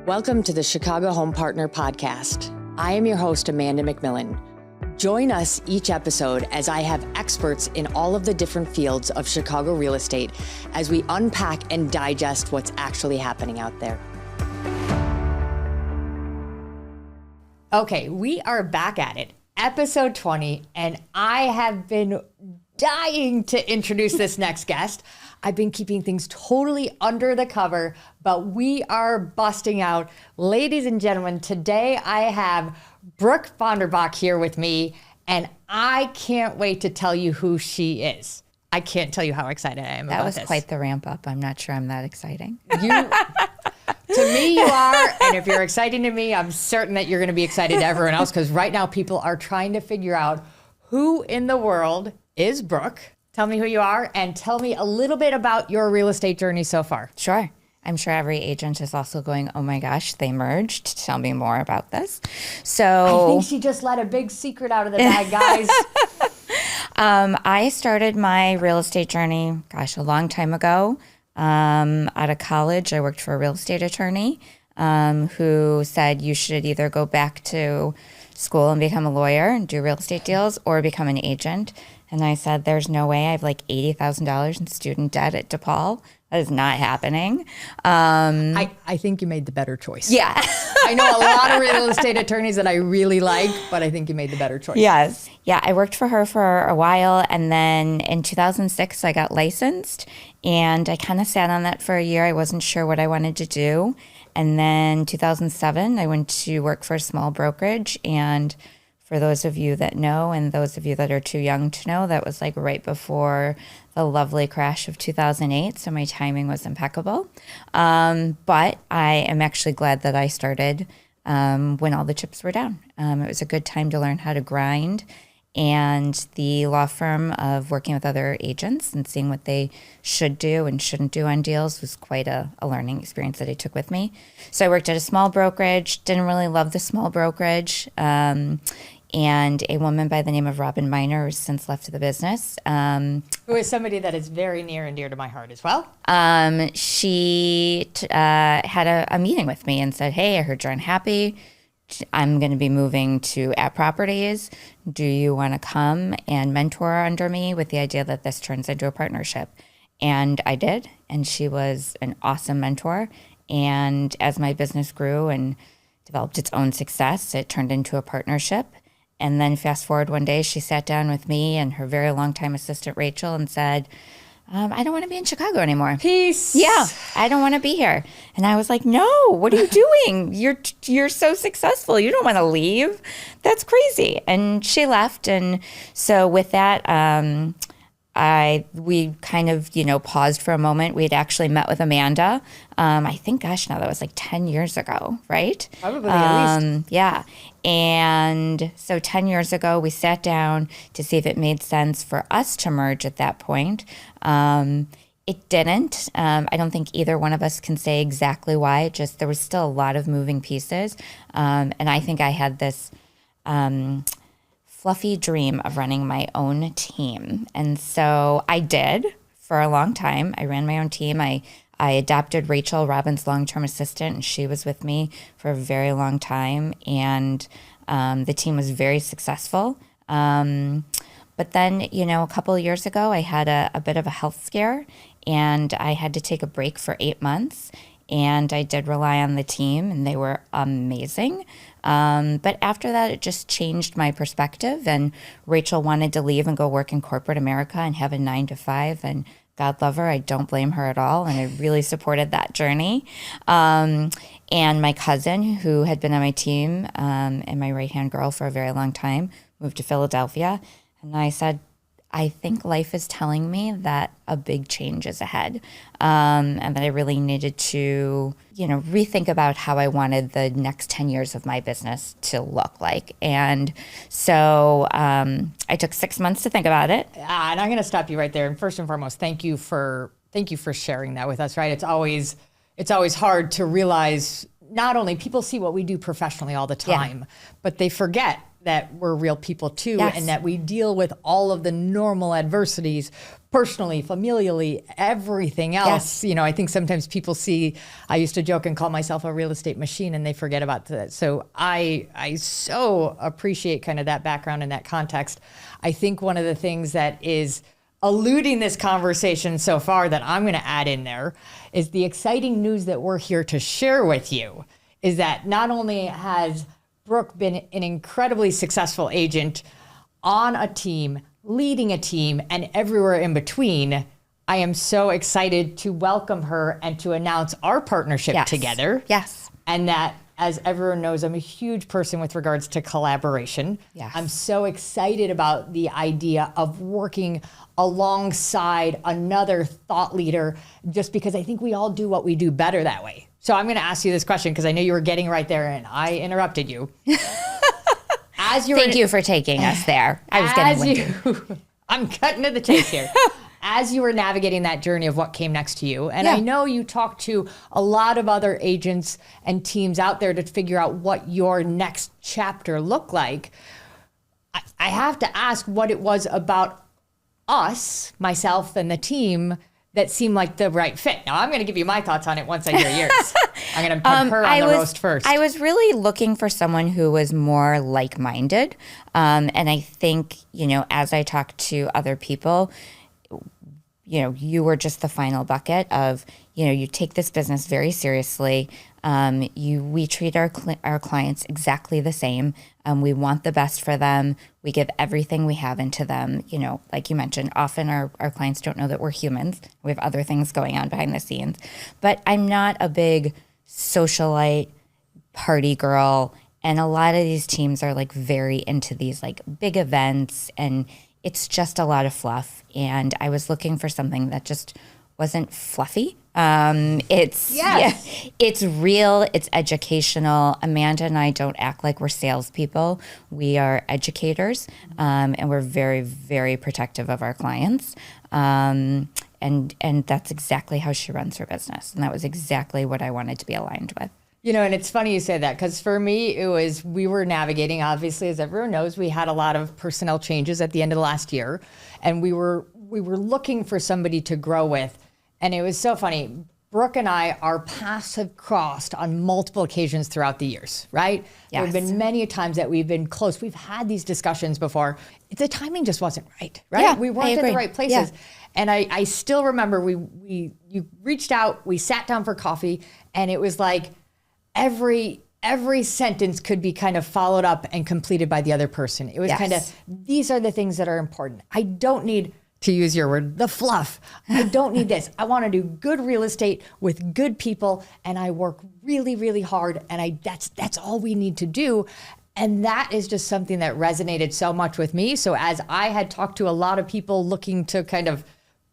Welcome to the Chicago Home Partner Podcast. I am your host, Amanda McMillan. Join us each episode as I have experts in all of the different fields of Chicago real estate as we unpack and digest what's actually happening out there. Okay, we are back at it, episode 20, and I have been dying to introduce this next guest. I've been keeping things totally under the cover, but we are busting out. Ladies and gentlemen, today I have Brooke Vanderbok here with me, and I can't wait to tell you who she is. I can't tell you how excited I am about this. That was quite the ramp up. I'm not sure I'm that exciting. To me, you are, and if you're exciting to me, I'm certain that you're going to be excited to everyone else, because right now people are trying to figure out who in the world is Brooke. Tell me who you are and tell me a little bit about your real estate journey so far. Sure. I'm sure every agent is also going, oh my gosh, they merged. Tell me more about this. I think she just let a big secret out of the bag, guys. I started my real estate journey, a long time ago. Out of college, I worked for a real estate attorney who said you should either go back to school and become a lawyer and do real estate deals or become an agent. And I said, there's no way. I have like $80,000 in student debt at DePaul. That is not happening. I think you made the better choice. Yeah. I know a lot of real estate attorneys that I really like, but I think you made the better choice. Yes. Yeah, I worked for her for a while. And then in 2006, I got licensed. And I kind of sat on that for a year. I wasn't sure what I wanted to do. And then 2007, I went to work for a small brokerage. And for those of you that know, and those of you that are too young to know, that was like right before the lovely crash of 2008. So my timing was impeccable. But I am actually glad that I started when all the chips were down. It was a good time to learn how to grind. And the law firm of working with other agents and seeing what they should do and shouldn't do on deals was quite a learning experience that I took with me. So I worked at a small brokerage, didn't really love the small brokerage. And a woman by the name of Robin Miner has since left the business. Who is somebody that is very near and dear to my heart as well. She had a meeting with me and said, hey, I heard you're unhappy. I'm going to be moving to At Properties. Do you want to come and mentor under me with the idea that this turns into a partnership? And I did. And she was an awesome mentor. And as my business grew and developed its own success, it turned into a partnership. And then fast forward one day, she sat down with me and her very longtime assistant, Rachel, and said, I don't want to be in Chicago anymore. Peace. Yeah, I don't want to be here. And I was like, no, what are you doing? You're so successful. You don't want to leave. That's crazy. And she left. And so with that, we kind of, paused for a moment. We had actually met with Amanda. I think, now that was like 10 years ago, right? Probably at least. Yeah. And so 10 years ago, we sat down to see if it made sense for us to merge at that point. It didn't. I don't think either one of us can say exactly why. Just there was still a lot of moving pieces. And I think I had this fluffy dream of running my own team. And so I did for a long time. I ran my own team. I adopted Rachel, Robin's long-term assistant, and she was with me for a very long time. And the team was very successful. But then, a couple of years ago, I had a bit of a health scare, and I had to take a break for 8 months. And I did rely on the team, and they were amazing. But after that, it just changed my perspective. And Rachel wanted to leave and go work in corporate America and have a 9-to-5. And God love her, I don't blame her at all. And I really supported that journey. And my cousin, who had been on my team and my right-hand girl for a very long time, moved to Philadelphia. And I said, I think life is telling me that a big change is ahead, and that I really needed to, rethink about how I wanted the next 10 years of my business to look like. And so I took 6 months to think about it. And I'm going to stop you right there. And first and foremost, thank you for sharing that with us. Right? It's always hard to realize not only people see what we do professionally all the time, but they forget that we're real people too, and that we deal with all of the normal adversities personally, familially, everything else. Yes. I think sometimes people see, I used to joke and call myself a real estate machine, and they forget about that. So I so appreciate kind of that background and that context. I think one of the things that is eluding this conversation so far that I'm going to add in there is the exciting news that we're here to share with you is that not only has Brooke been an incredibly successful agent on a team, leading a team, and everywhere in between, I am so excited to welcome her and to announce our partnership together. Yes. And that, as everyone knows, I'm a huge person with regards to collaboration. Yes. I'm so excited about the idea of working alongside another thought leader, just because I think we all do what we do better that way. So I'm going to ask you this question because I know you were getting right there and I interrupted you. Thank you for taking us there. I was getting winded. I'm cutting to the chase here. As you were navigating that journey of what came next to you, and I know you talked to a lot of other agents and teams out there to figure out what your next chapter looked like. I have to ask what it was about us, myself and the team, that seemed like the right fit. Now, I'm going to give you my thoughts on it once I hear yours. I'm going to put her on the roast first. I was really looking for someone who was more like-minded. And I think, as I talked to other people, you were just the final bucket of, you take this business very seriously. We treat our clients exactly the same. We want the best for them. We give everything we have into them. Like you mentioned, often our clients don't know that we're humans. We have other things going on behind the scenes. But I'm not a big socialite, party girl. And a lot of these teams are like very into these like big events, and it's just a lot of fluff. And I was looking for something that just wasn't fluffy. It's real, it's educational. Amanda and I don't act like we're salespeople. We are educators, and we're very, very protective of our clients. And that's exactly how she runs her business. And that was exactly what I wanted to be aligned with. And it's funny you say that, because for me, we were navigating, obviously, as everyone knows, we had a lot of personnel changes at the end of the last year, and we were looking for somebody to grow with. And it was so funny. Brooke and I, our paths have crossed on multiple occasions throughout the years, right? Yes. There have been many times that we've been close. We've had these discussions before. The timing just wasn't right? Yeah, we weren't in the right places. Yeah. And I still remember you reached out, we sat down for coffee, and it was like every sentence could be kind of followed up and completed by the other person. It was kind of, these are the things that are important. I don't need, to use your word, the fluff. I don't need this. I want to do good real estate with good people, and I work really, really hard, and that's all we need to do. And that is just something that resonated so much with me. So as I had talked to a lot of people looking to kind of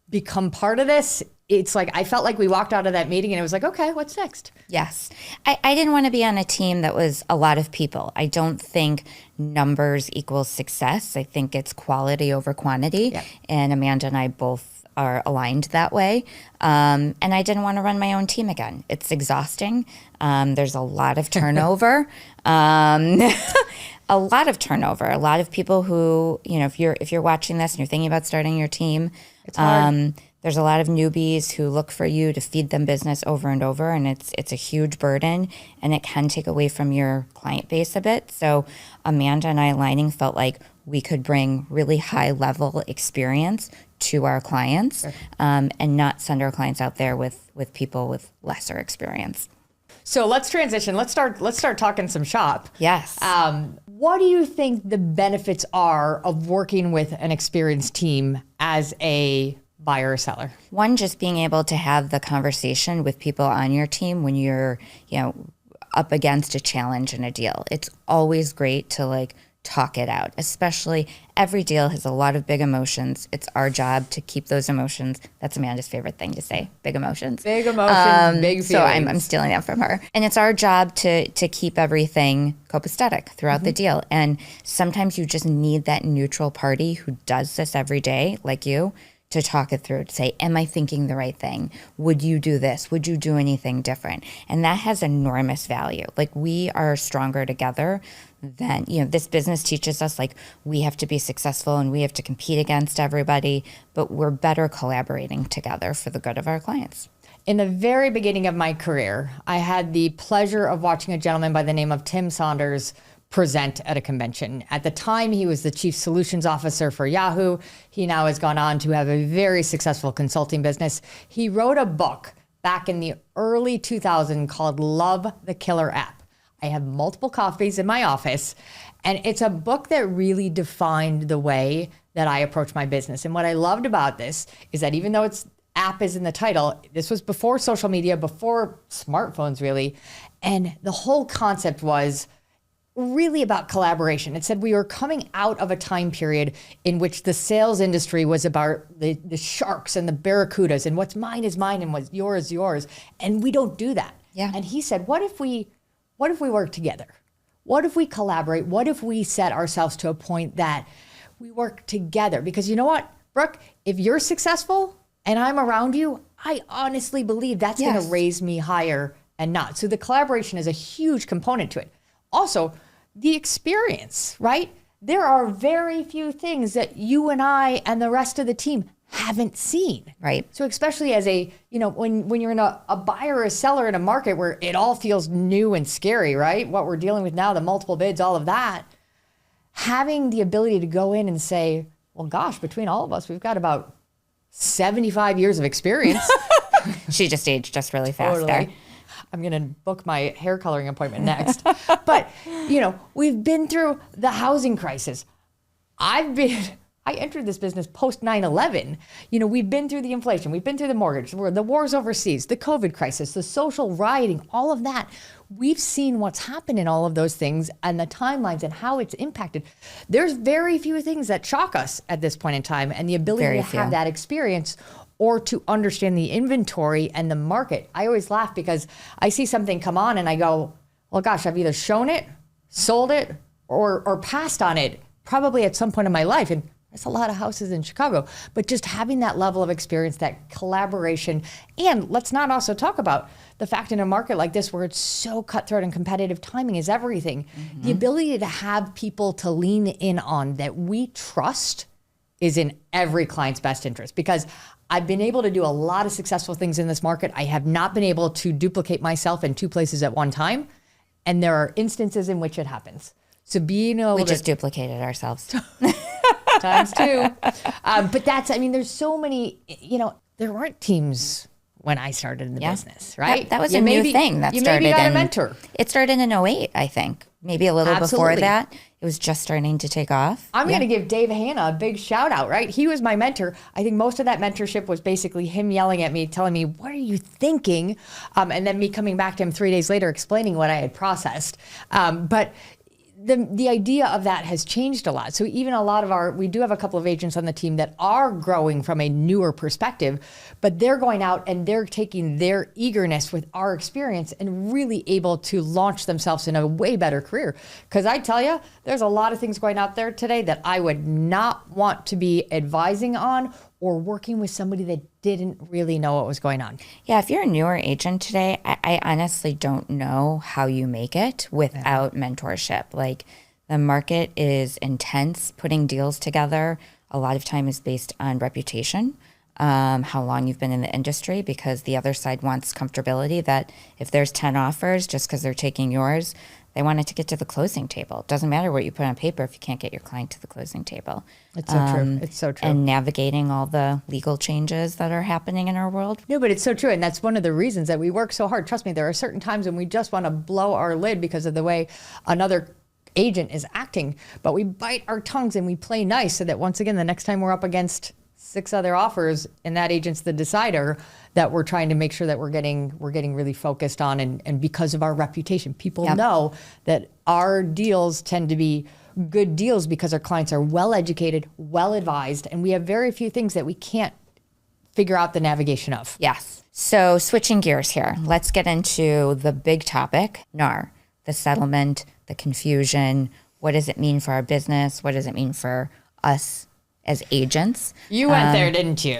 become part of this, it's like I felt like we walked out of that meeting and it was like, okay, what's next? Yes. I didn't want to be on a team that was a lot of people. I don't think numbers equals success. I think it's quality over quantity. Yeah. And Amanda and I both are aligned that way. And I didn't want to run my own team again. It's exhausting. There's a lot of turnover. A lot of turnover. A lot of people who, if you're watching this and you're thinking about starting your team, it's hard. There's a lot of newbies who look for you to feed them business over and over, and it's a huge burden, and it can take away from your client base a bit. So Amanda and I aligning felt like we could bring really high-level experience to our clients, and not send our clients out there with people with lesser experience. So let's transition. Let's start talking some shop. Yes. What do you think the benefits are of working with an experienced team as a buyer or seller? One, just being able to have the conversation with people on your team when you're, up against a challenge in a deal. It's always great to talk it out, especially every deal has a lot of big emotions. It's our job to keep those emotions. That's Amanda's favorite thing to say, big emotions. Big emotions, big feelings. So I'm stealing that from her. And it's our job to keep everything copacetic throughout the deal. And sometimes you just need that neutral party who does this every day, like you, to talk it through, to say, am I thinking the right thing? Would you do this? Would you do anything different? And that has enormous value. Like, we are stronger together than, this business teaches us, like, we have to be successful and we have to compete against everybody, but we're better collaborating together for the good of our clients. In the very beginning of my career, I had the pleasure of watching a gentleman by the name of Tim Saunders present at a convention. At the time, he was the chief solutions officer for Yahoo. He now has gone on to have a very successful consulting business. He wrote a book back in the early 2000s called Love the Killer App. I have multiple copies in my office, and it's a book that really defined the way that I approach my business. And what I loved about this is that even though it's app is in the title, this was before social media, before smartphones really, and the whole concept was really about collaboration. It said we were coming out of a time period in which the sales industry was about the sharks and the barracudas and what's mine is mine and what's yours is yours. And we don't do that. Yeah. And he said, what if we work together? What if we collaborate? What if we set ourselves to a point that we work together? Because you know what, Brooke, if you're successful and I'm around you, I honestly believe that's going to raise me higher and not. So the collaboration is a huge component to it. Also, the experience, right? There are very few things that you and I and the rest of the team haven't seen. Right. So especially as when you're in a buyer or a seller in a market where it all feels new and scary, right? What we're dealing with now, the multiple bids, all of that, having the ability to go in and say, well, gosh, between all of us, we've got about 75 years of experience. She just aged just really fast Totally. there. I'm going to book my hair coloring appointment next. But, we've been through the housing crisis. I entered this business post 9/11. We've been through the inflation. We've been through the mortgage, the wars overseas, the COVID crisis, the social rioting, all of that. We've seen what's happened in all of those things and the timelines and how it's impacted. There's very few things that shock us at this point in time, and the ability to have that experience or to understand the inventory and the market. I always laugh because I see something come on and I go, well, gosh, I've either shown it, sold it, or passed on it probably at some point in my life. And there's a lot of houses in Chicago, but just having that level of experience, that collaboration. And let's not also talk about the fact in a market like this where it's so cutthroat and competitive, timing is everything. Mm-hmm. The ability to have people to lean in on that we trust is in every client's best interest, because I've been able to do a lot of successful things in this market. I have not been able to duplicate myself in two places at one time. And there are instances in which it happens. So being able We just duplicated ourselves. times two. But there's so many, there weren't teams when I started in the business, right? That was a new thing that started. You maybe got a mentor. It started in 2008, I think. Maybe a little before that. It was just starting to take off. I'm going to give Dave Hanna a big shout out, right? He was my mentor. I think most of that mentorship was basically him yelling at me, telling me, what are you thinking? And then me coming back to him 3 days later, explaining what I had processed. But the idea of that has changed a lot. So even we do have a couple of agents on the team that are growing from a newer perspective, but they're going out and they're taking their eagerness with our experience and really able to launch themselves in a way better career. Because I tell you, there's a lot of things going out there today that I would not want to be advising on or working with somebody that didn't really know what was going on. Yeah, if you're a newer agent today, I honestly don't know how you make it without mentorship. Like, the market is intense. Putting deals together a lot of time is based on reputation, how long you've been in the industry, because the other side wants comfortability that if there's 10 offers, just because they're taking yours, they want it to get to the closing table. It doesn't matter what you put on paper if you can't get your client to the closing table. It's so true. It's so true. And navigating all the legal changes that are happening in our world. No, but it's so true. And that's one of the reasons that we work so hard. Trust me, there are certain times when we just want to blow our lid because of the way another agent is acting. But we bite our tongues and we play nice so that once again, the next time we're up against 6 other offers and that agent's the decider, that we're trying to make sure that we're getting really focused on, and because of our reputation, people know that our deals tend to be good deals because our clients are well educated, well advised, and we have very few things that we can't figure out the navigation of. Yes. So switching gears here, let's get into the big topic, NAR, the settlement, the confusion. What does it mean for our business? What does it mean for us as agents. You went there, didn't you?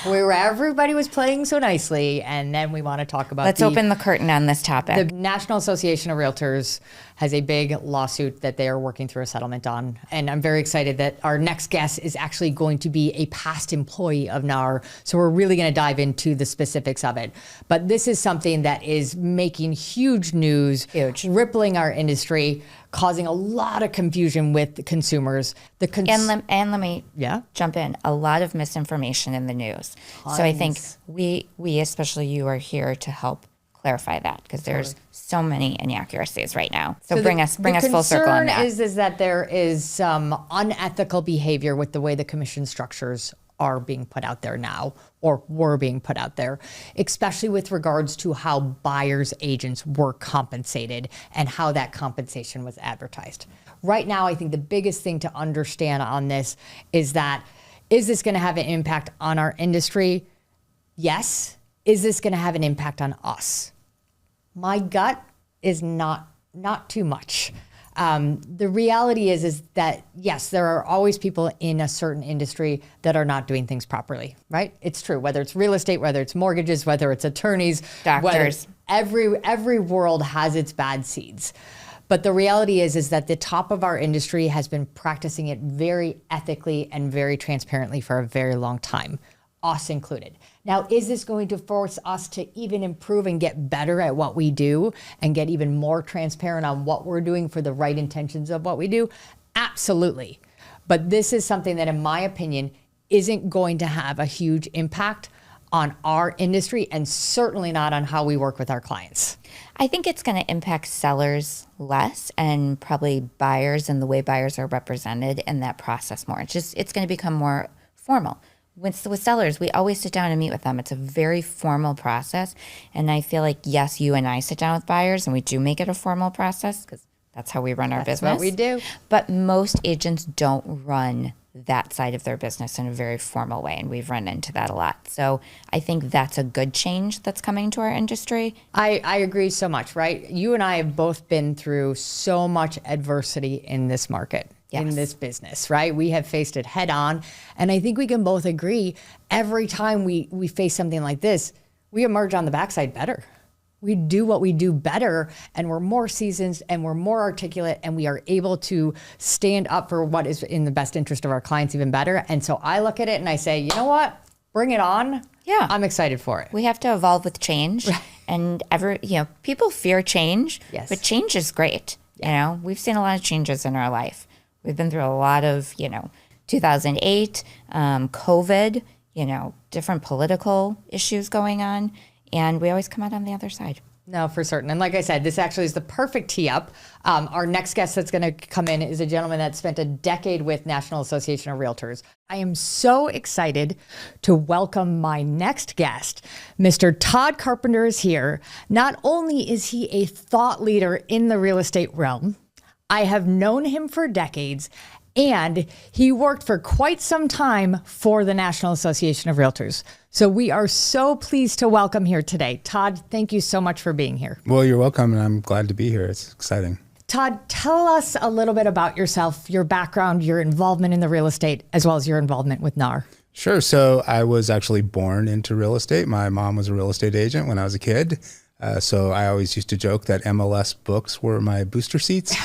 Where everybody was playing so nicely, and then we want to talk about Let's open the curtain on this topic. The National Association of Realtors has a big lawsuit that they are working through a settlement on. And I'm very excited that our next guest is actually going to be a past employee of NAR. So we're really going to dive into the specifics of it. But this is something that is making huge news, rippling our industry, causing a lot of confusion with consumers. And let me jump in. A lot of misinformation in the news. Tons. So I think we, especially you, are here to help clarify that, because there's so many inaccuracies right now. So bring us full circle on that. The concern is that there is some unethical behavior with the way the commission structures are being put out there now, or were being put out there, especially with regards to how buyers agents were compensated and how that compensation was advertised. Right now, I think the biggest thing to understand on this is that, is this going to have an impact on our industry? Yes. Is this going to have an impact on us? My gut is not too much. The reality is that, yes, there are always people in a certain industry that are not doing things properly, right? It's true, whether it's real estate, whether it's mortgages, whether it's attorneys, doctors. Every world has its bad seeds. But the reality is that the top of our industry has been practicing it very ethically and very transparently for a very long time, us included. Now, is this going to force us to even improve and get better at what we do and get even more transparent on what we're doing for the right intentions of what we do? Absolutely. But this is something that, in my opinion, isn't going to have a huge impact on our industry, and certainly not on how we work with our clients. I think it's going to impact sellers less, and probably buyers and the way buyers are represented in that process more. It's going to become more formal. With sellers, we always sit down and meet with them. It's a very formal process. And I feel like, yes, you and I sit down with buyers and we do make it a formal process, because that's how we run our business. That's what we do. But most agents don't run that side of their business in a very formal way. And we've run into that a lot. So I think that's a good change that's coming to our industry. I agree so much, right? You and I have both been through so much adversity in this market. Yes. In this business, right? We have faced it head on. And I think we can both agree, every time we face something like this, we emerge on the backside better. We do what we do better, and we're more seasoned and we're more articulate, and we are able to stand up for what is in the best interest of our clients even better. And so I look at it and I say, you know what? Bring it on. Yeah. I'm excited for it. We have to evolve with change. Right. And people fear change, yes, but change is great. Yeah. We've seen a lot of changes in our life. We've been through a lot of, 2008, COVID, different political issues going on, and we always come out on the other side. No, for certain. And like I said, this actually is the perfect tee up. Our next guest that's going to come in is a gentleman that spent a decade with National Association of Realtors. I am so excited to welcome my next guest. Mr. Todd Carpenter is here. Not only is he a thought leader in the real estate realm, I have known him for decades, and he worked for quite some time for the National Association of Realtors. So we are so pleased to welcome here today. Todd, thank you so much for being here. Well, you're welcome, and I'm glad to be here. It's exciting. Todd, tell us a little bit about yourself, your background, your involvement in the real estate, as well as your involvement with NAR. Sure. So I was actually born into real estate. My mom was a real estate agent when I was a kid. So I always used to joke that MLS books were my booster seats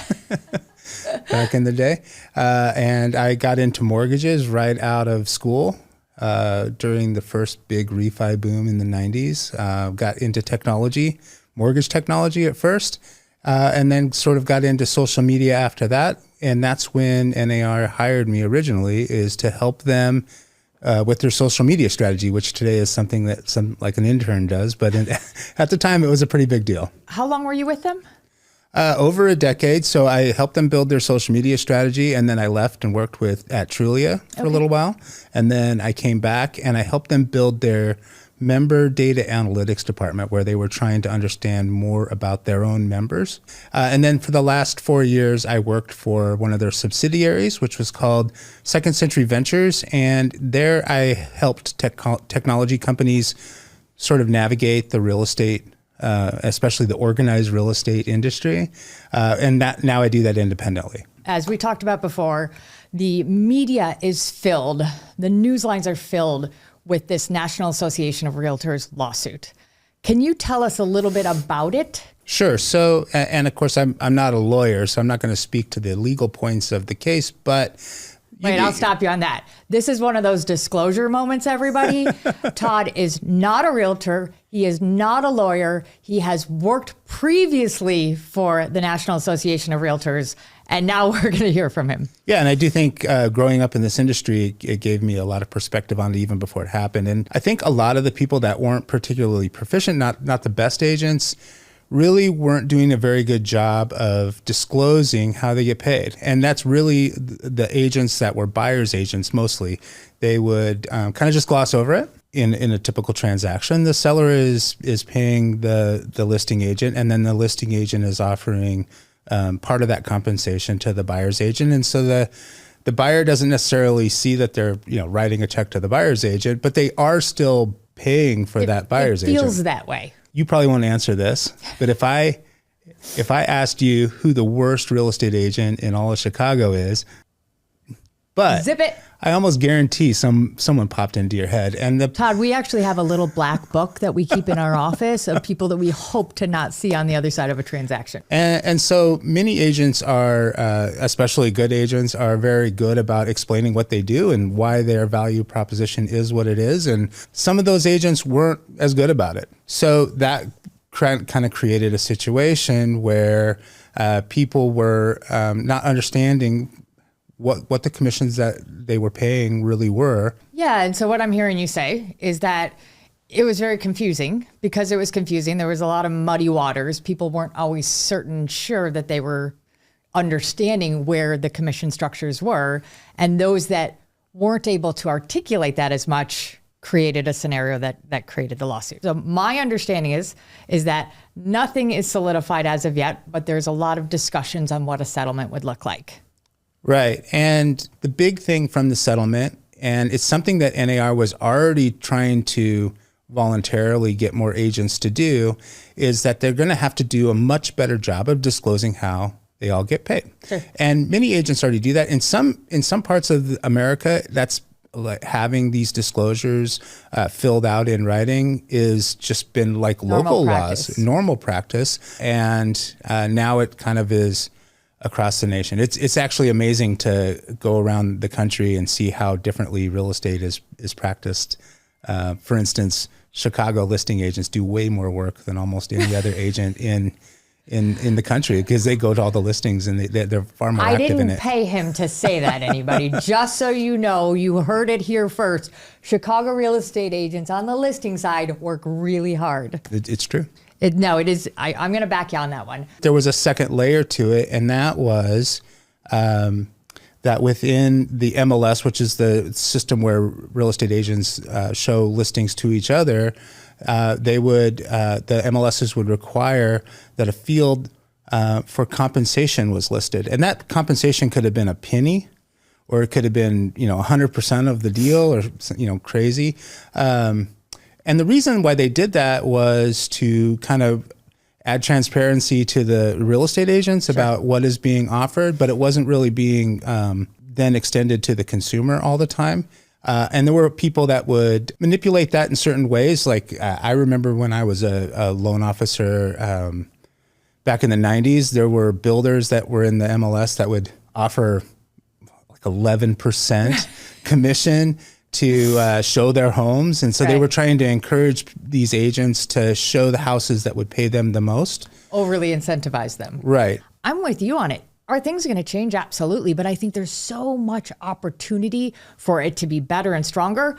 back in the day. And I got into mortgages right out of school during the first big refi boom in the 90s. Got into technology, mortgage technology at first, and then sort of got into social media after that. And that's when NAR hired me originally, is to help them with their social media strategy, which today is something that like an intern does. But at the time, it was a pretty big deal. How long were you with them? Over a decade. So I helped them build their social media strategy, and then I left and worked at Trulia for a little while. And then I came back and I helped them build their member data analytics department, where they were trying to understand more about their own members. And then for the last 4 years, I worked for one of their subsidiaries, which was called Second Century Ventures. And there I helped technology companies sort of navigate the real estate, especially the organized real estate industry. And now I do that independently. as we talked about before, the media is filled, the news lines are filled with this National Association of Realtors lawsuit. Can you tell us a little bit about it? Sure. So, and of course, I'm not a lawyer, so I'm not going to speak to the legal points of the case, but... Wait, I'll stop you on that. This is one of those disclosure moments, everybody. Todd is not a realtor. He is not a lawyer. He has worked previously for the National Association of Realtors, and now we're going to hear from him. Yeah, and I do think growing up in this industry, it gave me a lot of perspective on it even before it happened. And I think a lot of the people that weren't particularly proficient, not the best agents, really weren't doing a very good job of disclosing how they get paid. And that's really the agents that were buyer's agents mostly. They would kind of just gloss over it in a typical transaction. The seller is paying the listing agent, and then the listing agent is offering part of that compensation to the buyer's agent. And so the buyer doesn't necessarily see that they're writing a check to the buyer's agent, but they are still paying for that buyer's agent. It feels that way. You probably won't answer this, but if I asked you who the worst real estate agent in all of Chicago is, but zip it. I almost guarantee someone popped into your head. And Todd, we actually have a little black book that we keep in our office of people that we hope to not see on the other side of a transaction. And so many agents are, especially good agents, are very good about explaining what they do and why their value proposition is what it is. And some of those agents weren't as good about it. So that kind of created a situation where people were not understanding what the commissions that they were paying really were. Yeah, and so what I'm hearing you say is that it was very confusing. Because it was confusing, there was a lot of muddy waters. People weren't always sure that they were understanding where the commission structures were. And those that weren't able to articulate that as much created a scenario that created the lawsuit. So my understanding is that nothing is solidified as of yet, but there's a lot of discussions on what a settlement would look like. Right. And the big thing from the settlement, and it's something that NAR was already trying to voluntarily get more agents to do, is that they're going to have to do a much better job of disclosing how they all get paid. Sure. And many agents already do that. In some parts of America, that's like having these disclosures filled out in writing is just been like local laws, normal practice. And now it kind of is across the nation. It's actually amazing to go around the country and see how differently real estate is practiced. For instance, Chicago listing agents do way more work than almost any other agent in the country because they go to all the listings and they're far more active in it. I didn't pay him to say that, anybody. Just so you know, you heard it here first. Chicago real estate agents on the listing side work really hard. It's true. It is. I'm going to back you on that one. There was a second layer to it, and that was that within the MLS, which is the system where real estate agents show listings to each other, the MLSs would require that a field for compensation was listed, and that compensation could have been a penny, or it could have been 100% of the deal, or crazy. And the reason why they did that was to kind of add transparency to the real estate agents about what is being offered, but it wasn't really being then extended to the consumer all the time. And there were people that would manipulate that in certain ways. Like I remember when I was a loan officer back in the 90s, there were builders that were in the MLS that would offer like 11% commission to show their homes. And so they were trying to encourage these agents to show the houses that would pay them the most. Overly incentivize them. Right. I'm with you on it. Are things going to change? Absolutely. But I think there's so much opportunity for it to be better and stronger.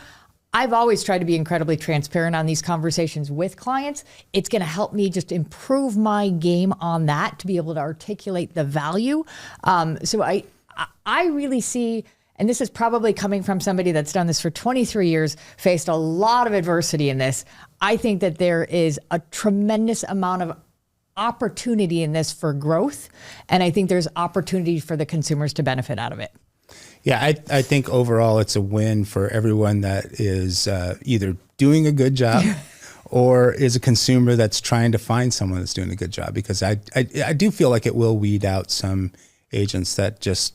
I've always tried to be incredibly transparent on these conversations with clients. It's going to help me just improve my game on that to be able to articulate the value. So I really see, and this is probably coming from somebody that's done this for 23 years, faced a lot of adversity in this. I think that there is a tremendous amount of opportunity in this for growth. And I think there's opportunity for the consumers to benefit out of it. Yeah, I think overall it's a win for everyone that is either doing a good job or is a consumer that's trying to find someone that's doing a good job, because I do feel like it will weed out some agents that just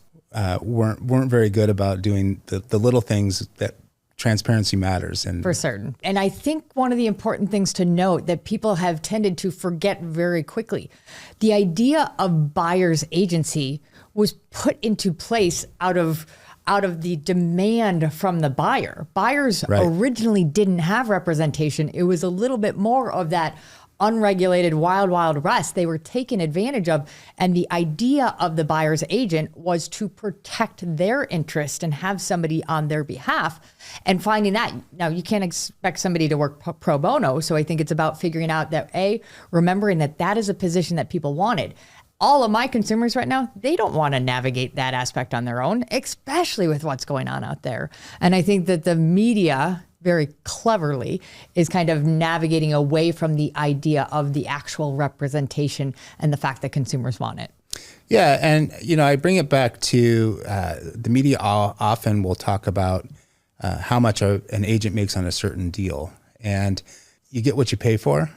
weren't very good about doing the little things that transparency matters. And for certain. And I think one of the important things to note that people have tended to forget very quickly, the idea of buyer's agency was put into place out of the demand from the buyer. Buyers originally didn't have representation. It was a little bit more of that unregulated wild, wild west they were taken advantage of. And the idea of the buyer's agent was to protect their interest and have somebody on their behalf. And finding that, now you can't expect somebody to work pro bono. So I think it's about figuring out that, remembering that is a position that people wanted. All of my consumers right now, they don't want to navigate that aspect on their own, especially with what's going on out there. And I think that the media very cleverly is kind of navigating away from the idea of the actual representation and the fact that consumers want it. Yeah. And, I bring it back to the media often will talk about how much an agent makes on a certain deal. And you get what you pay for.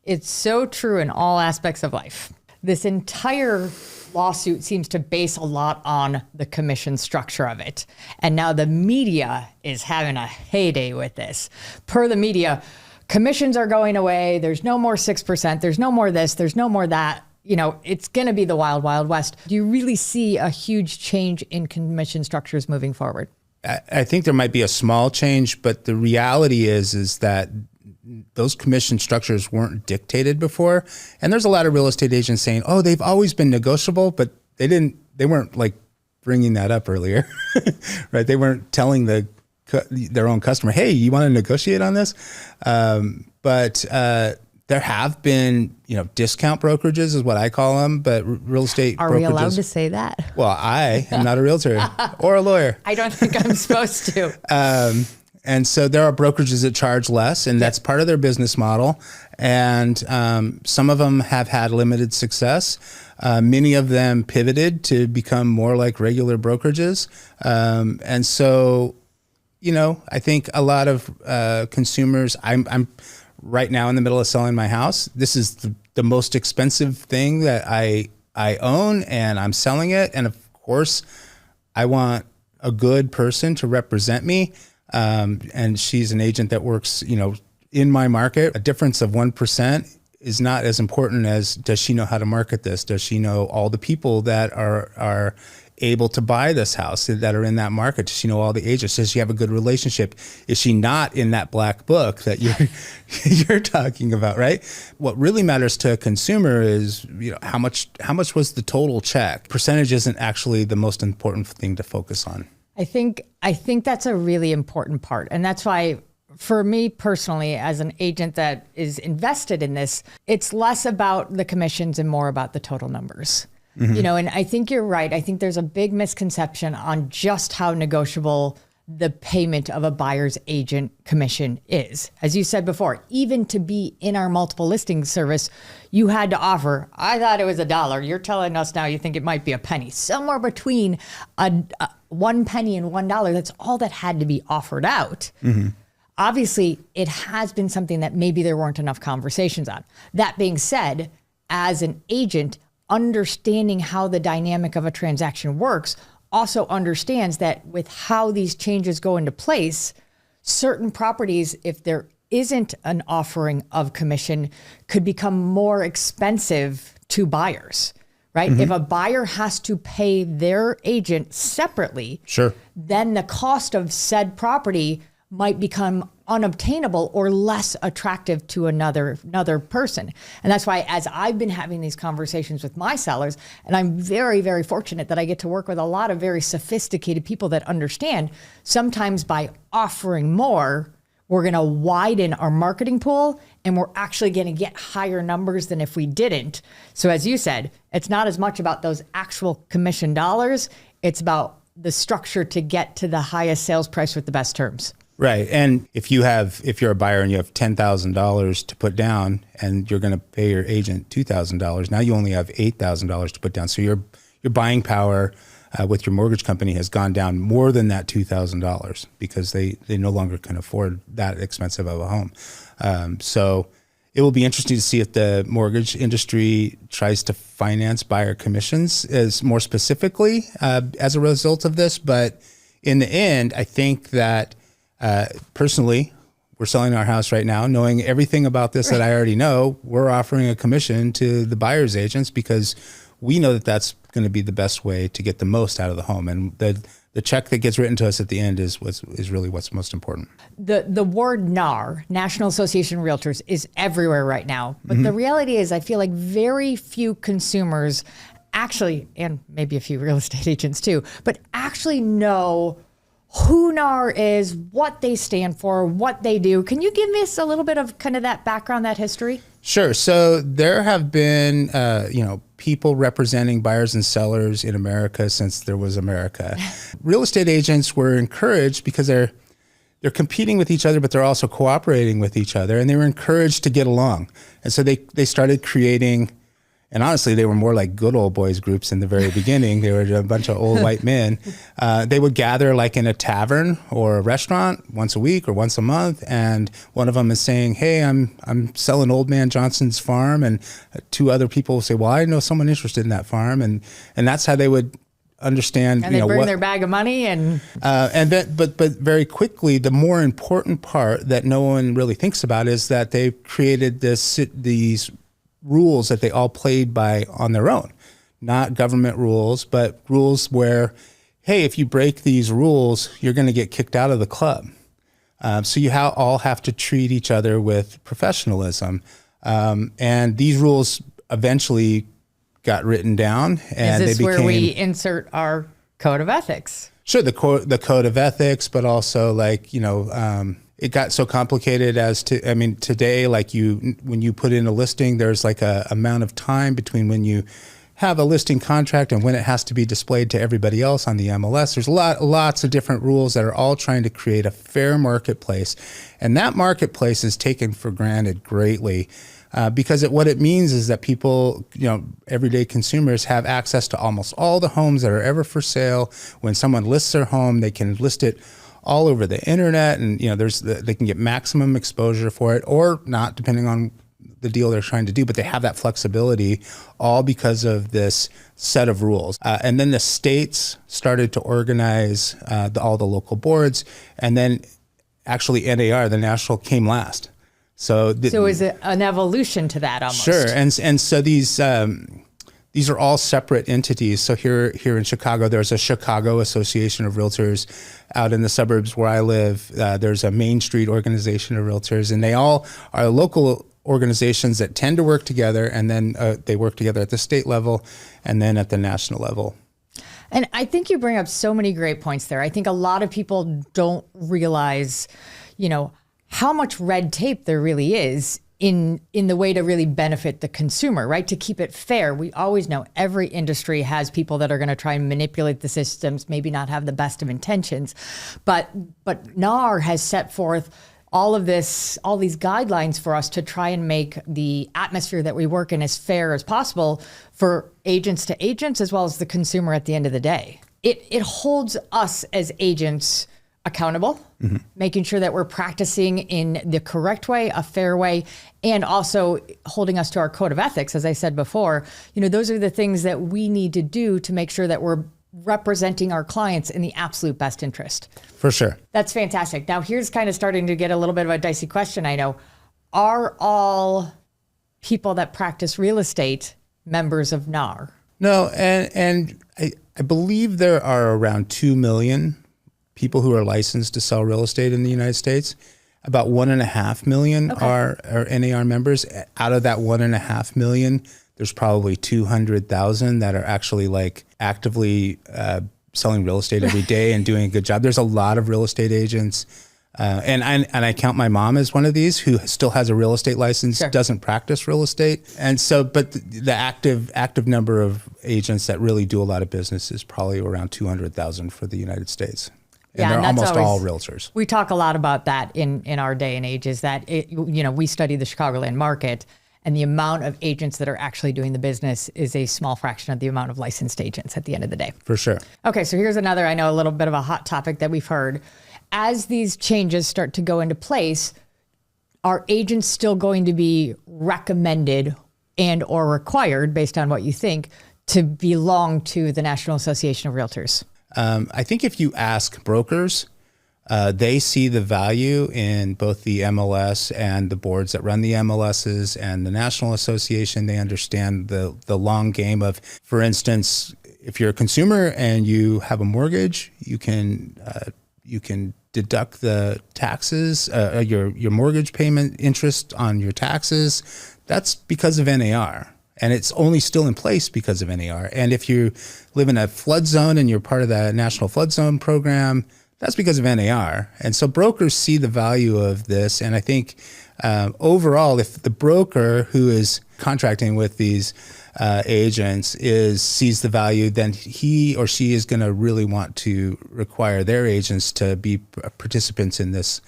It's so true in all aspects of life. This entire lawsuit seems to base a lot on the commission structure of it. And now the media is having a heyday with this. Per the media, commissions are going away. There's no more 6%. There's no more this. There's no more that. It's going to be the wild, wild west. Do you really see a huge change in commission structures moving forward? I think there might be a small change, but the reality is that those commission structures weren't dictated before. And there's a lot of real estate agents saying, oh, they've always been negotiable, but they weren't like bringing that up earlier, right? They weren't telling their own customer, hey, you want to negotiate on this? But there have been, discount brokerages is what I call them, but real estate brokerages. Are we allowed to say that? Well, I am not a realtor or a lawyer. I don't think I'm supposed to. And so there are brokerages that charge less, and that's part of their business model. And some of them have had limited success. Many of them pivoted to become more like regular brokerages. And so, I think a lot of consumers, I'm right now in the middle of selling my house. This is the most expensive thing that I own, and I'm selling it. And of course, I want a good person to represent me. And she's an agent that works, in my market. A difference of 1% is not as important as, does she know how to market this? Does she know all the people that are able to buy this house that are in that market? Does she know all the agents? Does she have a good relationship? Is she not in that black book that you're talking about, right? What really matters to a consumer is, how much was the total check? Percentage isn't actually the most important thing to focus on. I think that's a really important part. And that's why, for me personally, as an agent that is invested in this, it's less about the commissions and more about the total numbers. Mm-hmm. And I think you're right. I think there's a big misconception on just how negotiable the payment of a buyer's agent commission is. As you said before, even to be in our multiple listing service, you had to offer, I thought it was $1. You're telling us now you think it might be a penny. Somewhere between a 1 penny and $1, that's all that had to be offered out. Mm-hmm. Obviously, it has been something that maybe there weren't enough conversations on. That being said, as an agent, understanding how the dynamic of a transaction works also understands that with how these changes go into place, certain properties, if there isn't an offering of commission, could become more expensive to buyers, right? Mm-hmm. If a buyer has to pay their agent separately, sure, then the cost of said property might become unobtainable or less attractive to another person. And that's why, as I've been having these conversations with my sellers, and I'm very, very fortunate that I get to work with a lot of very sophisticated people that understand, sometimes by offering more, we're going to widen our marketing pool and we're actually going to get higher numbers than if we didn't. So as you said, it's not as much about those actual commission dollars. It's about the structure to get to the highest sales price with the best terms. Right. And if you're a buyer and you have $10,000 to put down and you're going to pay your agent $2,000, now you only have $8,000 to put down. So your buying power with your mortgage company has gone down more than that $2,000 because they no longer can afford that expensive of a home. So It will be interesting to see if the mortgage industry tries to finance buyer commissions as more specifically as a result of this. But in the end, I think that personally, we're selling our house right now, knowing everything about this that I already know. We're offering a commission to the buyer's agents because we know that that's going to be the best way to get the most out of the home. And the check that gets written to us at the end is really what's most important. The word NAR, National Association of Realtors, is everywhere right now. But the reality is I feel like very few consumers actually, and maybe a few real estate agents too, but actually know who NAR is, what they stand for, what they do. Can you give us a little bit of kind of that background, that history? Sure. So there have been, people representing buyers and sellers in America since there was America. Real estate agents were encouraged because they're competing with each other, but they're also cooperating with each other, and they were encouraged to get along. And so they started creating. And honestly, they were more like good old boys groups in the very beginning. They were a bunch of old white men. They would gather like in a tavern or a restaurant once a week or once a month. And one of them is saying, hey, I'm selling Old Man Johnson's farm. And two other people will say, well, I know someone interested in that farm. And that's how they would understand, and they bring their bag of money and then, but very quickly, the more important part that no one really thinks about is that they created these rules that they all played by on their own, not government rules, but rules where, hey, if you break these rules, you're going to get kicked out of the club. So you all have to treat each other with professionalism. And these rules eventually got written down. And is this where we insert our code of ethics? Sure, the code of ethics, but also it got so complicated as to, today, when you put in a listing, there's like a amount of time between when you have a listing contract and when it has to be displayed to everybody else on the MLS. There's lots of different rules that are all trying to create a fair marketplace. And that marketplace is taken for granted greatly because what it means is that people, everyday consumers have access to almost all the homes that are ever for sale. When someone lists their home, they can list it all over the internet, and they can get maximum exposure for it or not, depending on the deal they're trying to do. But they have that flexibility, all because of this set of rules. And then the states started to organize all the local boards, and then actually NAR, the national, came last. So is it an evolution to that almost? Sure, and so these are all separate entities. So here in Chicago, there's a Chicago Association of Realtors. Out in the suburbs where I live, there's a Main Street Organization of Realtors, and they all are local organizations that tend to work together, and then they work together at the state level and then at the national level. And I think you bring up so many great points there. I think a lot of people don't realize, how much red tape there really is in the way to really benefit the consumer, right? To keep it fair. We always know every industry has people that are going to try and manipulate the systems, maybe not have the best of intentions. But NAR has set forth all these guidelines for us to try and make the atmosphere that we work in as fair as possible for agents to agents, as well as the consumer at the end of the day. It holds us as agents accountable, making sure that we're practicing in the correct way, a fair way, and also holding us to our code of ethics. As I said before, those are the things that we need to do to make sure that we're representing our clients in the absolute best interest. For sure. That's fantastic. Now, here's kind of starting to get a little bit of a dicey question, I know. Are all people that practice real estate members of NAR? No, and I believe there are around 2 million people who are licensed to sell real estate in the United States. About 1.5 million are NAR members. Out of that 1.5 million, there's probably 200,000 that are actually actively selling real estate every day and doing a good job. There's a lot of real estate agents. And I count my mom as one of these who still has a real estate license, sure, doesn't practice real estate. And so, but the active number of agents that really do a lot of business is probably around 200,000 for the United States. And they're almost all realtors. We talk a lot about that in our day and age, is that, we study the Chicagoland market, and the amount of agents that are actually doing the business is a small fraction of the amount of licensed agents at the end of the day. For sure. Okay, so here's another, I know, a little bit of a hot topic that we've heard. As these changes start to go into place, are agents still going to be recommended and or required, based on what you think, to belong to the National Association of Realtors? I think if you ask brokers, they see the value in both the MLS and the boards that run the MLSs and the National Association. They understand the long game of, for instance, if you're a consumer and you have a mortgage, you can deduct the taxes, your mortgage payment interest on your taxes. That's because of NAR. And it's only still in place because of NAR. And if you live in a flood zone and you're part of the National Flood Zone program, that's because of NAR. And so brokers see the value of this. And I think overall, if the broker who is contracting with these agents sees the value, then he or she is going to really want to require their agents to be participants in this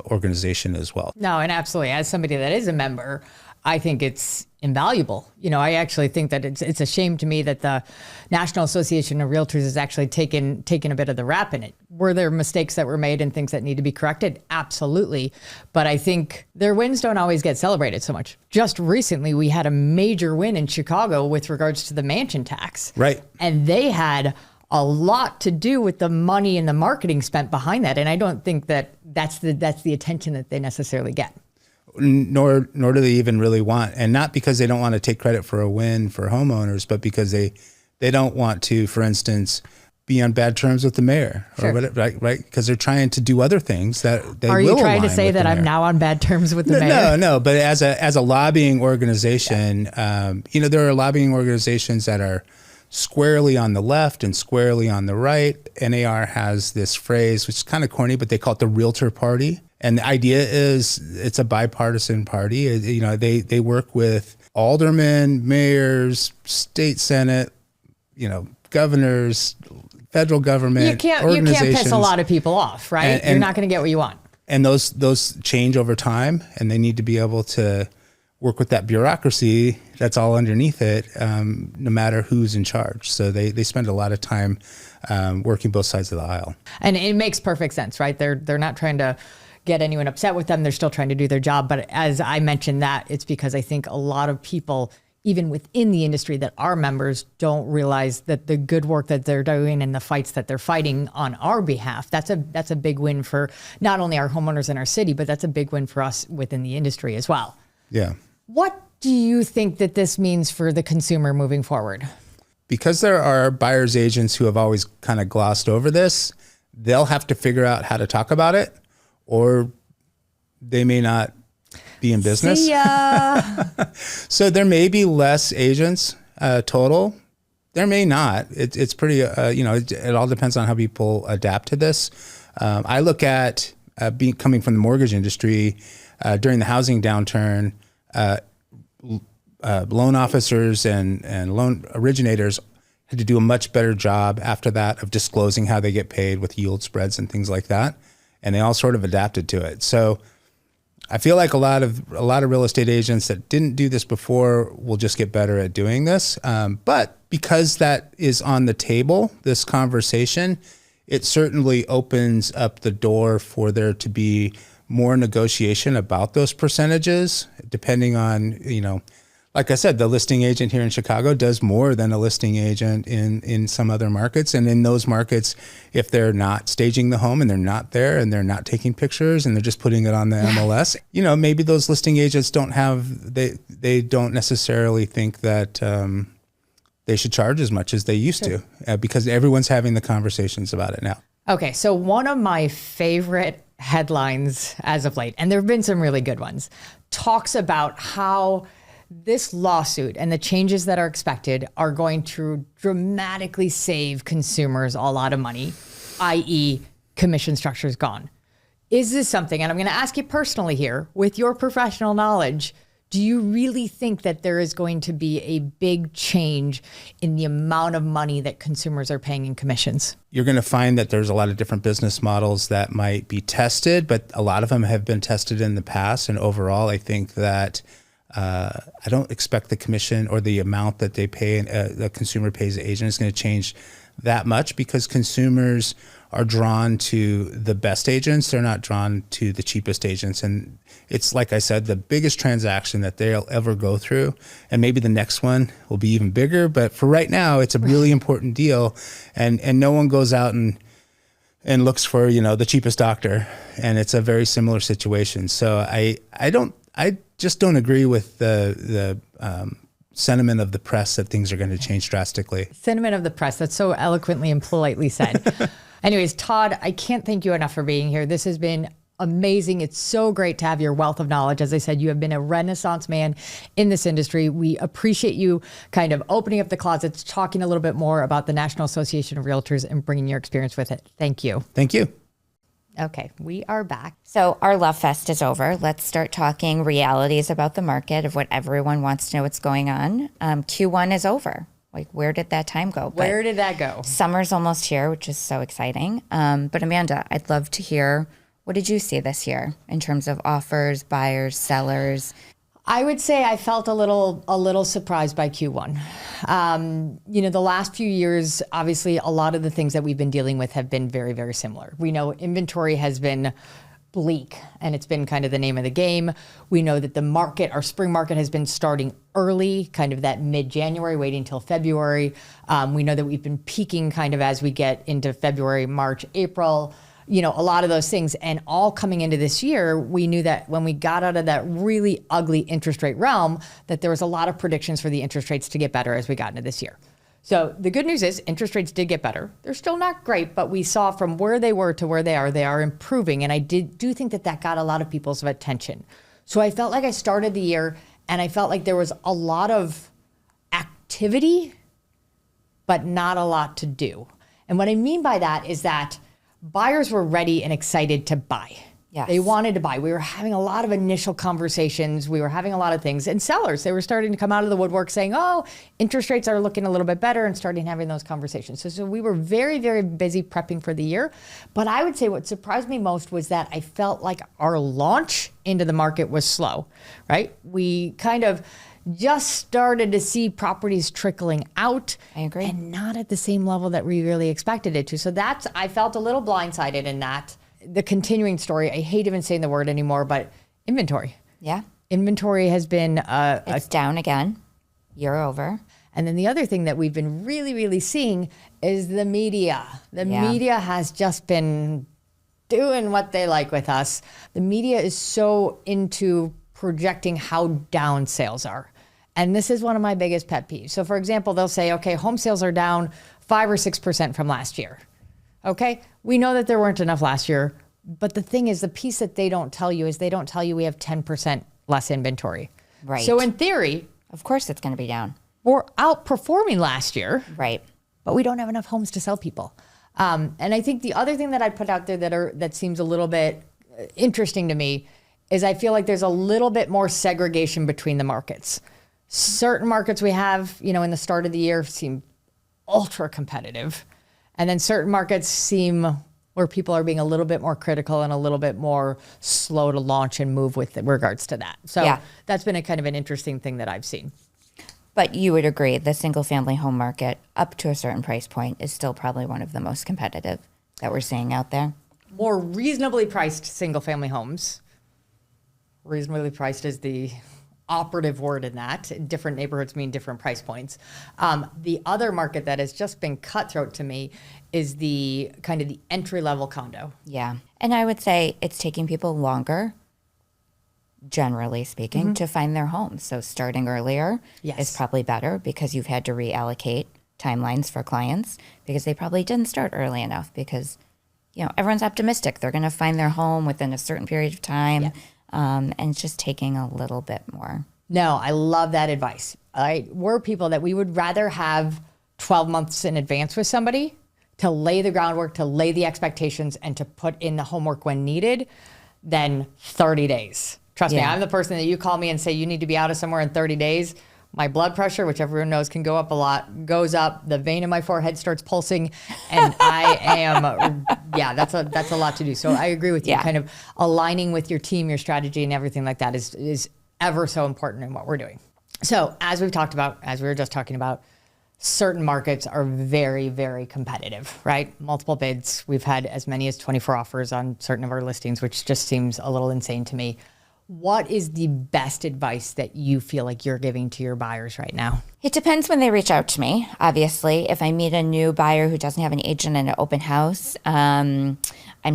organization as well. No, and absolutely. As somebody that is a member, I think it's invaluable. I actually think that it's a shame to me that the National Association of Realtors has actually taken a bit of the rap in it. Were there mistakes that were made and things that need to be corrected? Absolutely. But I think their wins don't always get celebrated so much. Just recently, we had a major win in Chicago with regards to the mansion tax. Right. And they had a lot to do with the money and the marketing spent behind that. And I don't think that that's the attention that they necessarily get. Nor do they even really want, and not because they don't want to take credit for a win for homeowners, but because they don't want to, for instance, be on bad terms with the mayor, or whatever, right? Because they're trying to do other things that they will. Are you trying to say that I'm now on bad terms with the mayor? No. But as a lobbying organization, there are lobbying organizations that are squarely on the left and squarely on the right. NAR has this phrase, which is kind of corny, but they call it the Realtor Party. And the idea is it's a bipartisan party. They work with aldermen, mayors, state senate, governors, federal government, organizations. You can't piss a lot of people off, right? You're not going to get what you want. And those change over time, and they need to be able to work with that bureaucracy that's all underneath it, no matter who's in charge. So they spend a lot of time working both sides of the aisle. And it makes perfect sense, right? They're not trying to get anyone upset with them. They're still trying to do their job. But as I mentioned that, it's because I think a lot of people, even within the industry that are members, don't realize that the good work that they're doing and the fights that they're fighting on our behalf, that's a big win for not only our homeowners in our city, but that's a big win for us within the industry as well. Yeah. What do you think that this means for the consumer moving forward? Because there are buyer's agents who have always kind of glossed over this, they'll have to figure out how to talk about it, or they may not be in business. See ya. So there may be less agents total. There may not. It's pretty, it all depends on how people adapt to this. I look at coming from the mortgage industry during the housing downturn, loan officers and loan originators had to do a much better job after that of disclosing how they get paid with yield spreads and things like that. And they all sort of adapted to it. So I feel like a lot of real estate agents that didn't do this before will just get better at doing this. But because that is on the table, this conversation, it certainly opens up the door for there to be more negotiation about those percentages, depending on, like I said, the listing agent here in Chicago does more than a listing agent in some other markets. And in those markets, if they're not staging the home and they're not there and they're not taking pictures and they're just putting it on the MLS, maybe those listing agents they don't necessarily think that they should charge as much as they used to because everyone's having the conversations about it now. Okay, so one of my favorite headlines as of late, and there have been some really good ones, talks about how this lawsuit and the changes that are expected are going to dramatically save consumers a lot of money, i.e. commission structure is gone. Is this something, and I'm going to ask you personally here, with your professional knowledge, do you really think that there is going to be a big change in the amount of money that consumers are paying in commissions? You're going to find that there's a lot of different business models that might be tested, but a lot of them have been tested in the past. And overall, I think that I don't expect the commission or the amount that they pay, the consumer pays the agent is going to change that much because consumers are drawn to the best agents. They're not drawn to the cheapest agents. And it's, like I said, the biggest transaction that they'll ever go through. And maybe the next one will be even bigger. But for right now, it's a really important deal. And no one goes out and looks for, the cheapest doctor. And it's a very similar situation. So I just don't agree with the sentiment of the press that things are going to change drastically. Sentiment of the press. That's so eloquently and politely said. Anyways, Todd, I can't thank you enough for being here. This has been amazing. It's so great to have your wealth of knowledge. As I said, you have been a renaissance man in this industry. We appreciate you kind of opening up the closets, talking a little bit more about the National Association of Realtors and bringing your experience with it. Thank you. Thank you. Okay, we are back. So our love fest is over. Let's start talking realities about the market of what everyone wants to know what's going on. Q1 is over. Like, where did that time go? Where did that go? Summer's almost here, which is so exciting. But Amanda, I'd love to hear, what did you see this year in terms of offers, buyers, sellers? I would say I felt a little surprised by Q1. The last few years, obviously, a lot of the things that we've been dealing with have been very, very similar. We know inventory has been bleak, and it's been kind of the name of the game. We know that the market, our spring market, has been starting early, kind of that mid-January, waiting till February. We know that we've been peaking kind of as we get into February, March, April. A lot of those things. And all coming into this year, we knew that when we got out of that really ugly interest rate realm, that there was a lot of predictions for the interest rates to get better as we got into this year. So the good news is interest rates did get better. They're still not great, but we saw from where they were to where they are improving. And I do think that got a lot of people's attention. So I felt like I started the year and I felt like there was a lot of activity, but not a lot to do. And what I mean by that is that buyers were ready and excited to buy. Yes. They wanted to buy. We were having a lot of initial conversations. We were having a lot of things. And sellers, they were starting to come out of the woodwork saying, oh, interest rates are looking a little bit better, and starting having those conversations. So we were very, very busy prepping for the year. But I would say what surprised me most was that I felt like our launch into the market was slow, right? We kind of just started to see properties trickling out. I agree. And not at the same level that we really expected it to. So I felt a little blindsided in that. The continuing story, I hate even saying the word anymore, but inventory. Yeah. Inventory has been it's down again, year over. And then the other thing that we've been really, really seeing is the media. The media has just been doing what they like with us. The media is so into projecting how down sales are. And this is one of my biggest pet peeves. So for example, they'll say, okay, home sales are down 5 or 6% from last year. Okay, we know that there weren't enough last year, but the thing is, the piece that they don't tell you is they don't tell you we have 10% less inventory. Right. So in theory, of course it's going to be down. we're outperforming last year. Right. But we don't have enough homes to sell people. And I think the other thing that I'd put out there that seems a little bit interesting to me is I feel like there's a little bit more segregation between the markets. Certain markets we have, in the start of the year seem ultra competitive. And then certain markets seem where people are being a little bit more critical and a little bit more slow to launch and move with regards to that. So that's been a kind of an interesting thing that I've seen. But you would agree the single family home market up to a certain price point is still probably one of the most competitive that we're seeing out there. More reasonably priced single family homes. Reasonably priced is the operative word in that. Different neighborhoods mean different price points. The other market that has just been cutthroat to me is the kind of the entry-level condo. Yeah. And I would say it's taking people longer, generally speaking, to find their homes. So starting earlier is probably better because you've had to reallocate timelines for clients because they probably didn't start early enough because, everyone's optimistic. They're going to find their home within a certain period of time. Yeah. And it's just taking a little bit more. No, I love that advice. We're people that we would rather have 12 months in advance with somebody to lay the groundwork, to lay the expectations, and to put in the homework when needed than 30 days. Trust me, I'm the person that you call me and say you need to be out of somewhere in 30 days. My blood pressure, which everyone knows can go up a lot, goes up. The vein in my forehead starts pulsing, and I am, that's a lot to do. So I agree with you. Kind of aligning with your team, your strategy, and everything like that is ever so important in what we're doing. So as we've talked about, as we were just talking about, certain markets are very, very competitive, right? Multiple bids. We've had as many as 24 offers on certain of our listings, which just seems a little insane to me. What is the best advice that you feel like you're giving to your buyers right now? It depends when they reach out to me, obviously. If I meet a new buyer who doesn't have an agent in an open house, I'm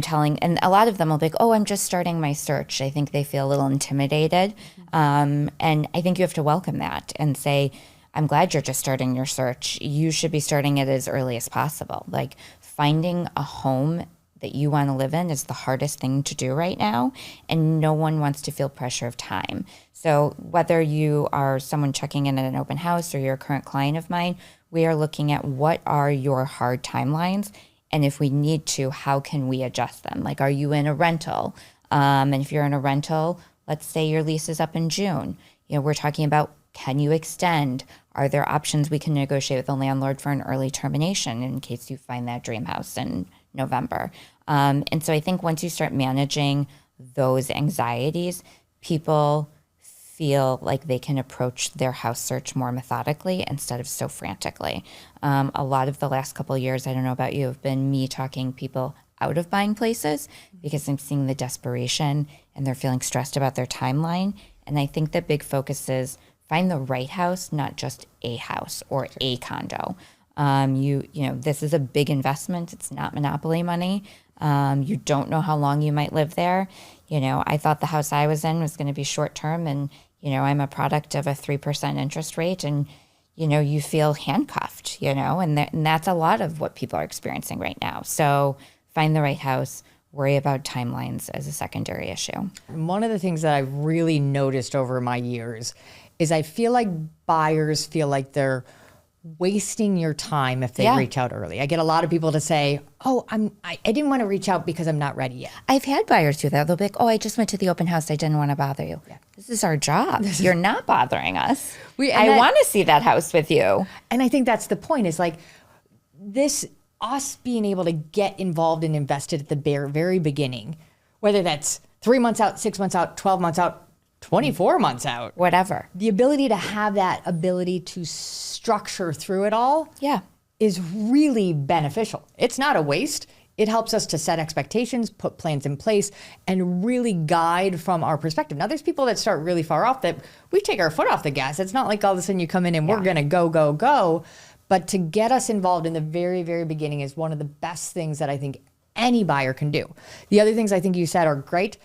telling, and a lot of them will be like, oh, I'm just starting my search. I think they feel a little intimidated. And I think you have to welcome that and say, I'm glad you're just starting your search. You should be starting it as early as possible. Like finding a home that you want to live in is the hardest thing to do right now, and no one wants to feel pressure of time. So whether you are someone checking in at an open house or you're a current client of mine, we are looking at what are your hard timelines, and if we need to, how can we adjust them? Like, are you in a rental? And if you're in a rental, let's say your lease is up in June. We're talking about, can you extend? Are there options we can negotiate with the landlord for an early termination in case you find that dream house in November? And so I think once you start managing those anxieties, people feel like they can approach their house search more methodically instead of so frantically. A lot of the last couple of years, I don't know about you, have been me talking people out of buying places because I'm seeing the desperation and they're feeling stressed about their timeline. And I think the big focus is find the right house, not just a house or a condo. This is a big investment. It's not monopoly money. You don't know how long you might live there. I thought the house I was in was going to be short term, and I'm a product of a 3% interest rate, and you feel handcuffed. And that's a lot of what people are experiencing right now. So find the right house. Worry about timelines as a secondary issue. One of the things that I've really noticed over my years is I feel like buyers feel like they're wasting your time if they reach out early. I get a lot of people to say, oh, I didn't want to reach out because I'm not ready yet. I've had buyers do that. They'll be like, oh, I just went to the open house. I didn't want to bother you. Yeah. This is our job. You're not bothering us. I want to see that house with you. And I think that's the point, is like us being able to get involved and invested at the very beginning, whether that's 3 months out, 6 months out, 12 months out, 24 months out. Whatever. The ability to have that ability to structure through it all is really beneficial. It's not a waste. It helps us to set expectations, put plans in place, and really guide from our perspective. Now, there's people that start really far off that we take our foot off the gas. It's not like all of a sudden you come in and we're going to go. But to get us involved in the very, very beginning is one of the best things that I think any buyer can do. The other things I think you said are great.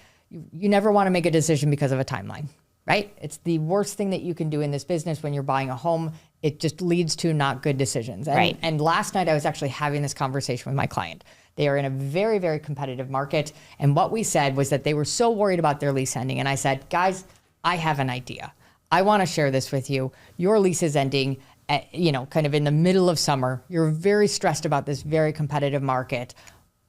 You never want to make a decision because of a timeline, right? It's the worst thing that you can do in this business when you're buying a home. It just leads to not good decisions. And last night I was actually having this conversation with my client. They are in a very, very competitive market. And what we said was that they were so worried about their lease ending. And I said, guys, I have an idea. I want to share this with you. Your lease is ending at, kind of in the middle of summer. You're very stressed about this very competitive market.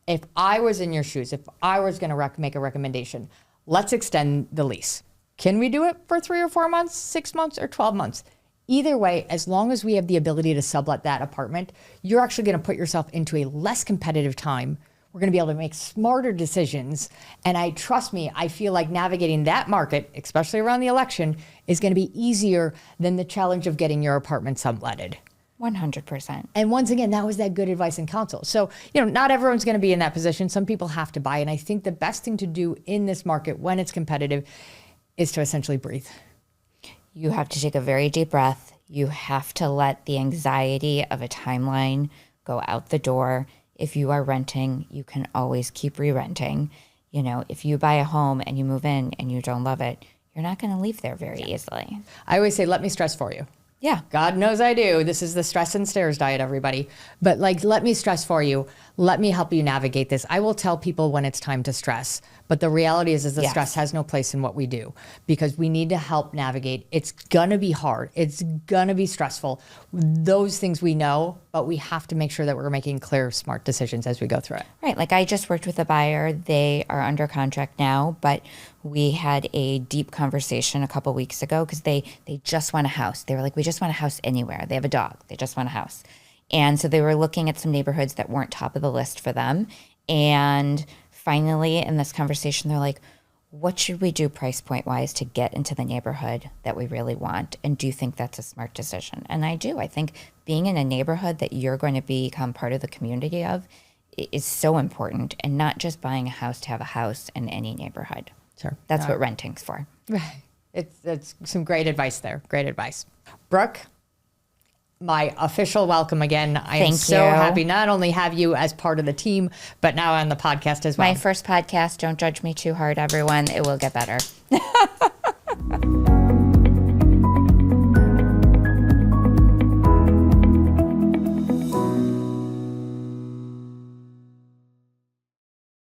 If I was in your shoes, if I was going to make a recommendation, let's extend the lease. Can we do it for 3 or 4 months, 6 months, or 12 months? Either way, as long as we have the ability to sublet that apartment, you're actually going to put yourself into a less competitive time. We're going to be able to make smarter decisions. And trust me, I feel like navigating that market, especially around the election, is going to be easier than the challenge of getting your apartment subletted. 100%. And once again, that was that good advice and counsel. So, not everyone's going to be in that position. Some people have to buy. And I think the best thing to do in this market when it's competitive is to essentially breathe. You have to take a very deep breath. You have to let the anxiety of a timeline go out the door. If you are renting, you can always keep re-renting. If you buy a home and you move in and you don't love it, you're not going to leave there very easily. I always say, let me stress for you. Yeah. God knows I do. This is the stress and stairs diet, everybody. But let me stress for you. Let me help you navigate this. I will tell people when it's time to stress. But the reality is the stress has no place in what we do, because we need to help navigate. It's going to be hard. It's going to be stressful. Those things we know, but we have to make sure that we're making clear, smart decisions as we go through it. Right. Like I just worked with a buyer. They are under contract now, but we had a deep conversation a couple weeks ago because they just want a house. They were like, we just want a house anywhere. They have a dog. They just want a house. And so they were looking at some neighborhoods that weren't top of the list for them. And finally, in this conversation, they're like, what should we do price point wise to get into the neighborhood that we really want? And do you think that's a smart decision? And I do. I think being in a neighborhood that you're going to become part of the community of is so important, and not just buying a house to have a house in any neighborhood. Sure. That's what renting's for. Right. It's some great advice there. Great advice. Brooke, my official welcome again. I am Thank so you. happy not only have you as part of the team, but now on the podcast as well. My first podcast. Don't judge me too hard, everyone. It will get better.